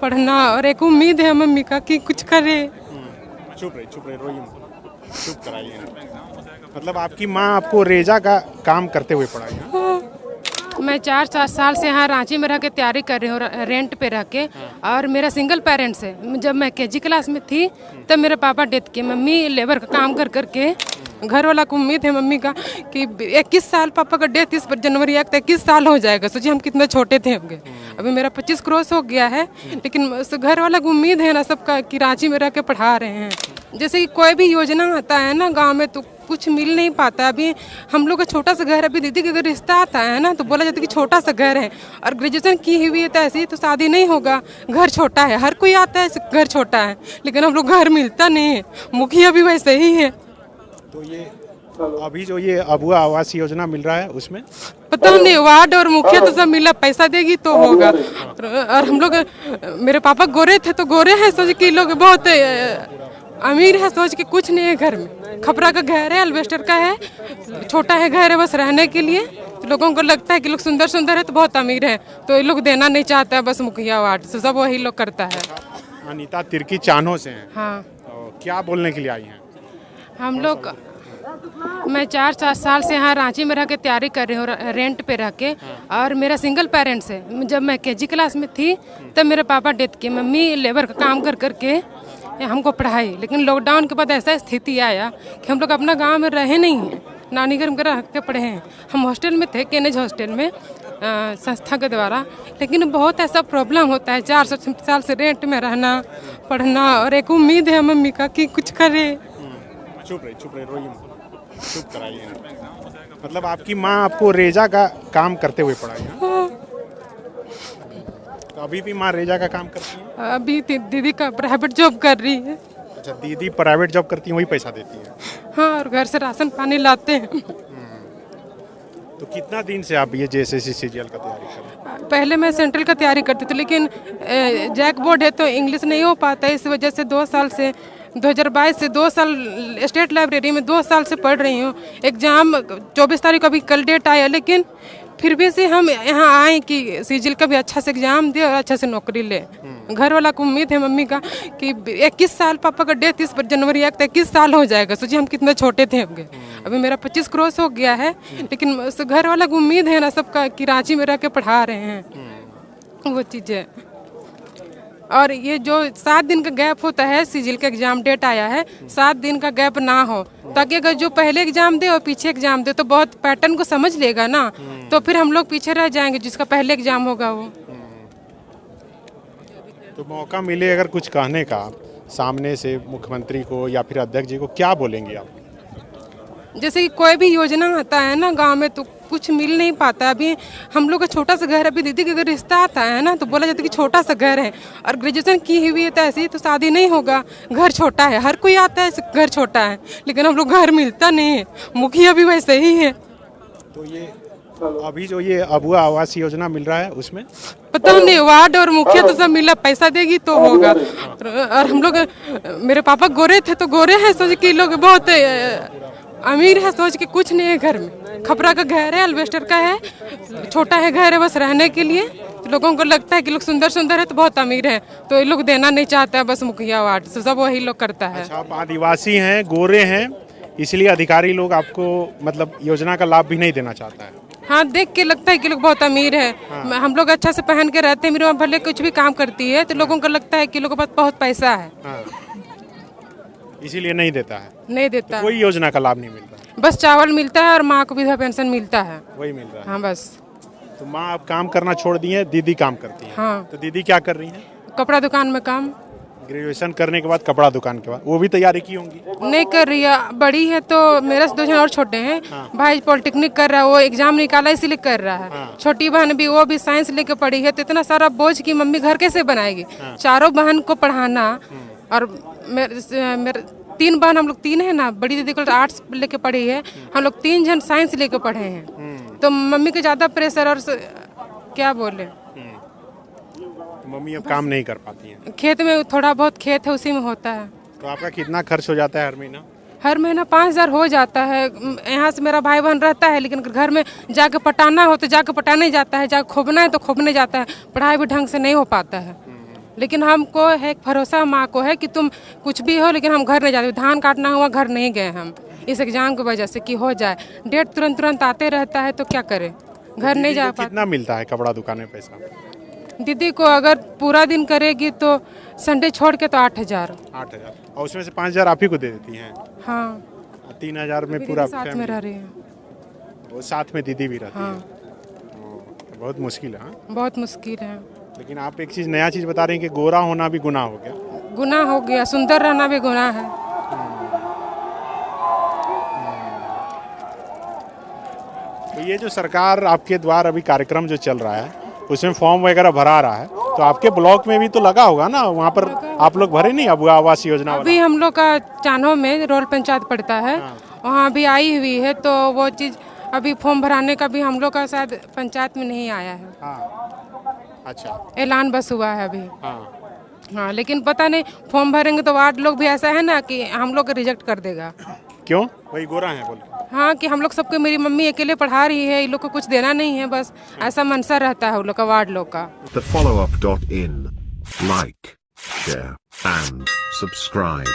पढ़ना, और एक उम्मीद है मम्मी का कि कुछ करे। चुप रही रोइए मत, चुप कराइए। मतलब आपकी माँ आपको रेजा का काम करते हुए पढ़ाई है? मैं 4 साल से यहाँ रांची में रह के तैयारी कर रही हूँ, रेंट पे रह के। और मेरा सिंगल पेरेंट्स है। जब मैं केजी क्लास में थी तब मेरे पापा डेथ किए। मम्मी लेबर का काम कर करके, घर वाला को उम्मीद है मम्मी का कि 21 साल, पापा का डेथ 30 जनवरी 21 साल हो जाएगा। सोचिए हम कितने छोटे थे। अभी मेरा 25 क्रॉस हो गया है, लेकिन घर वाला को उम्मीद है ना सबका कि रांची में रह के पढ़ा रहे हैं। जैसे कि कोई भी योजना आता है ना गाँव में तो कुछ मिल नहीं पाता। अभी हम लोग का छोटा सा घर, अभी दीदी का अगर रिश्ता आता है ना तो बोला जाता है कि छोटा सा घर है, और ग्रेजुएशन की हुई है तो ऐसे ही तो शादी नहीं होगा। घर छोटा है, हर कोई आता है घर छोटा है, लेकिन हम लोग घर मिलता नहीं है। मुखिया भी वैसे ही है। तो ये अभी जो ये अबुआ आवास योजना मिल रहा है उसमें पता नहीं, वार्ड और मुखिया तो सब मिला, पैसा देगी तो होगा। और हम लोग, मेरे पापा गोरे थे तो गोरे हैं, सोच के लोग बहुत अमीर है, सोच के कुछ नहीं है घर में। खपरा का घर है, अल्बेस्टर का है, छोटा है घर है बस रहने के लिए। तो लोगों को लगता है कि लोग सुंदर सुंदर है तो बहुत अमीर है, तो ये लोग देना नहीं चाहता है। बस मुखिया वार्ड से सब वही लोग करता है। अनीता तिर्की चानो से हैं। हाँ, तो क्या बोलने के लिए आई हैं? हम लोग, मैं 4 साल से यहाँ रांची में रह के तैयारी कर रही हूँ, रेंट पे रह के। और मेरा सिंगल पेरेंट्स है। जब मैं केजी क्लास में थी तब मेरे पापा डेथ किए। मम्मी लेबर का काम कर करके हमको पढ़ाई, लेकिन लॉकडाउन के बाद ऐसा स्थिति आया कि हम लोग अपना गांव में रहे नहीं हैं, नानी घर में रह के पढ़े हैं। हम हॉस्टल में थे, केनेज हॉस्टल में, संस्था के द्वारा। लेकिन बहुत ऐसा प्रॉब्लम होता है, 4 साल से रेंट में रहना, पढ़ना, और एक उम्मीद है मम्मी का कि कुछ करे। चुप रही रोइए मत, चुप कराइए। मतलब आपकी माँ आपको रेजा का काम करते हुए पढ़ाई है? तो अभी भी माँ रेजा का काम करती है? अभी दीदी का प्राइवेट जॉब कर रही है। अच्छा, दीदी प्राइवेट जॉब करती है, वही पैसा देती है? हाँ, और घर से राशन पानी लाते हैं। तो कितना दिन से आप ये जेएसएससी सीजीएल का तैयारी कर रहे हैं? पहले मैं सेंट्रल का तैयारी करती थी, लेकिन जैक बोर्ड है तो इंग्लिश नहीं हो पाता है। इस वजह से 2 साल से, 2022 से 2 साल स्टेट लाइब्रेरी में 2 साल से पढ़ रही हूँ। एग्ज़ाम 24 तारीख को अभी कल डेट आया, लेकिन फिर भी से हम यहाँ आए कि सीजीएल का भी अच्छा से एग्जाम दे और अच्छा से नौकरी ले। घर वाला को उम्मीद है मम्मी का कि 21 साल, पापा का डेथ 30 जनवरी 21 साल हो जाएगा। सोचिए हम कितने छोटे थे। अभी मेरा 25 क्रॉस हो गया है, लेकिन घर वाला को उम्मीद है ना सबका कि रांची में रह के पढ़ा रहे हैं। वो चीज़ें, और ये जो 7 दिन का गैप होता है, सीजीएल का एग्जाम डेट आया है, 7 दिन का गैप ना हो, ताकि अगर जो पहले एग्जाम दे और पीछे एग्जाम दे तो बहुत पैटर्न को समझ लेगा ना, तो फिर हम लोग पीछे रह जाएंगे जिसका पहले एग्जाम होगा वो। तो मौका मिले अगर कुछ कहने का सामने से मुख्यमंत्री को या फिर अध्यक्ष जी को, क्या बोलेंगे आप? जैसे कि कोई भी योजना आता है ना गांव में तो कुछ मिल नहीं पाता। अभी हम लोग का छोटा सा घर, अभी दीदी का अगर रिश्ता आता है ना तो बोला जाता है कि छोटा सा घर है, और ग्रेजुएशन की हुई है तो ऐसे ही तो शादी नहीं होगा। घर छोटा है, हर कोई आता है घर छोटा है, लेकिन हम लोग घर मिलता नहीं है। मुखिया भी वैसे ही है। तो ये अभी जो ये अबुआ आवास योजना मिल रहा है उसमें पता नहीं, वार्ड और मुखिया तो सब मिला, पैसा देगी तो होगा। और हम लोग, मेरे पापा गोरे थे तो गोरे हैं, सोच के लोग बहुत अमीर है, सोच के कुछ नहीं है घर में। खपरा का घर है, अल्बेस्टर का है, छोटा है घर है बस रहने के लिए। तो लोगों को लगता है कि लोग सुंदर सुंदर है तो बहुत अमीर है, तो ये लोग देना नहीं चाहता है। बस मुखिया वार्ड से सब वही लोग करता है। अच्छा, आप आदिवासी हैं, गोरे हैं, इसलिए अधिकारी लोग आपको मतलब योजना का लाभ भी नहीं देना चाहता है? हाँ, देख के लगता है कि लोग बहुत अमीर है। हाँ। हम लोग अच्छा से पहन के रहते हैं, मेरी माँ भले कुछ भी काम करती है तो लोगों को लगता है कि लोगों के पास बहुत पैसा है। हाँ। इसीलिए नहीं देता है? नहीं देता, तो कोई योजना का लाभ नहीं मिलता? बस चावल मिलता है और माँ को विधवा पेंशन मिलता है, वही मिल रहा है। हाँ बस। तो माँ अब काम करना छोड़ दी है, दीदी काम करती है? हाँ। तो दीदी क्या कर रही है? कपड़ा दुकान में काम। ग्रेजुएशन करने के बाद कपड़ा दुकान के बाद वो भी तैयारी की होंगी? नहीं कर रही है, बड़ी है तो मेरे से 2 जन और छोटे हैं। हाँ। भाई पॉलिटेक्निक कर रहा है, वो एग्जाम निकाला इसीलिए कर रहा है। हाँ। छोटी बहन भी, वो भी साइंस लेके पढ़ी है, तो इतना सारा बोझ की मम्मी घर कैसे बनाएगी? हाँ। चारों बहन को पढ़ाना, और मेरे 3 बहन, हम लोग 3 है ना, बड़ी दीदी को आर्ट्स लेके पढ़ी है, हम लोग 3 जन साइंस लेके पढ़े हैं। तो मम्मी को ज्यादा प्रेशर, और क्या बोले, मम्मी अब काम नहीं कर पाती हैं। खेत में थोड़ा बहुत खेत है, उसी में होता है। तो आपका कितना खर्च हो जाता है हर महीना? हर महीना 5,000 हो जाता है। यहाँ से मेरा भाई बहन रहता है, लेकिन घर में जाके पटाना हो तो जाके पटाने जाता है, जाके खोबना है तो खोबने जाता है। पढ़ाई भी ढंग से नहीं हो पाता है। लेकिन हमको है एक भरोसा माँ को है कि तुम कुछ भी हो लेकिन हम घर नहीं जाते। धान काटना हुआ घर नहीं गए हम इस एग्जाम की वजह से कि हो जाए। डेट तुरंत तुरंत आते रहता है तो क्या करें, घर नहीं जा पाते। कितना मिलता है कपड़ा दुकान में पैसा? दीदी को अगर पूरा दिन करेगी तो संडे छोड़ के तो 8,000। 8,000 और उसमें से 5,000 आप ही को दे देती हैं? हाँ, 3,000 में दीदी पूरा साथ में family? रह रही है। वो साथ में दीदी भी रहती हाँ, है। बहुत मुश्किल है। हाँ? बहुत मुश्किल है। लेकिन आप एक चीज़ नया चीज़ बता रही हैं कि गोरा होना भी गुनाह हो गया। गुनाह हो गया, सुंदर रहना भी गुनाह है। तो ये जो सरकार आपके द्वारा अभी कार्यक्रम जो चल रहा है उसमें फॉर्म वगैरह भरा रहा है, तो आपके ब्लॉक में भी तो लगा होगा ना, वहाँ पर आप लोग भरे नहीं अब आवास योजना वाला? अभी हम लोग का चानो में रोल पंचायत पड़ता है, वहाँ भी आई हुई है, तो वो चीज़ अभी फॉर्म भराने का भी हम लोग का शायद पंचायत में नहीं आया है। हाँ, अच्छा, ऐलान बस हुआ है अभी। हाँ, हाँ, लेकिन पता नहीं फॉर्म भरेंगे तो वार्ड लोग भी ऐसा है ना कि हम लोग रिजेक्ट कर देगा। क्यों? वही गोरा है बोल के? हाँ, कि हम लोग सबको, मेरी मम्मी अकेले पढ़ा रही है, इन लोग को कुछ देना नहीं है, बस ऐसा मनसा रहता है उन लोग का, वार्ड लोग का। The follow-up.in. Like, share, and subscribe.